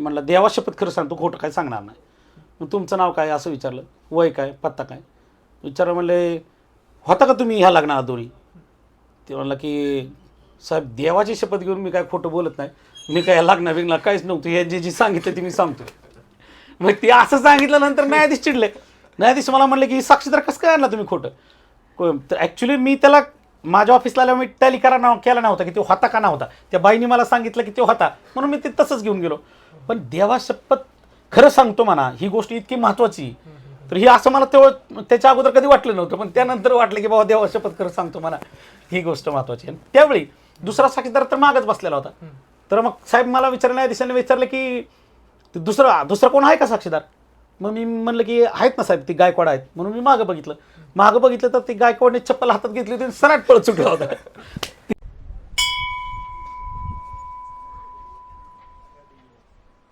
म्हणलं देवा शपथ खरं सांगतो, खोटं काय सांगणार नाही. मग तुमचं नाव काय असं विचारलं, वय काय, पत्ता काय विचारलं. म्हणले होता का तुम्ही ह्या लग्नाला दोन्ही? ते म्हणलं की साहेब देवाची शपथ घेऊन मी काय खोटं बोलत नाही, मी काय लग्ना बिग्ना काहीच नव्हतं, हे जी सांगितलं ती मी सांगतो. मग ते असं सांगितल्यानंतर न्यायाधीश चिडले. न्यायाधीश मला म्हणले की साक्षीदार कसं काय आणला तुम्ही खोटं? तर ॲक्च्युली मी त्याला माझ्या ऑफिसला आल्यावर मी टॅली केला नव्हता की तो होता का नव्हता. त्या बाईने मला सांगितलं की तो होता म्हणून मी ते तसंच घेऊन गेलो. पण देवा शपथ खरं सांगतो म्हणा, ही गोष्ट इतकी महत्त्वाची. तर ही असं मला तेवढं त्याच्या अगोदर कधी वाटलं नव्हतं, पण त्यानंतर वाटलं की बाबा देवा शपथ खरं सांगतो म्हणा, ही गोष्ट महत्त्वाची आहे. त्यावेळी दुसरा साक्षीदार तर मागच बसलेला होता. तर मग साहेब मला न्यायाधीशाने विचारलं की दुसरा कोण आहे का साक्षीदार? मग मी म्हणलं की आहेत ना साहेब, ती गायकवाड आहेत. म्हणून मी मागं बघितलं तर ती गायकवाडने चप्पल हातात घेतली होती, सराट पळत सुटला होता.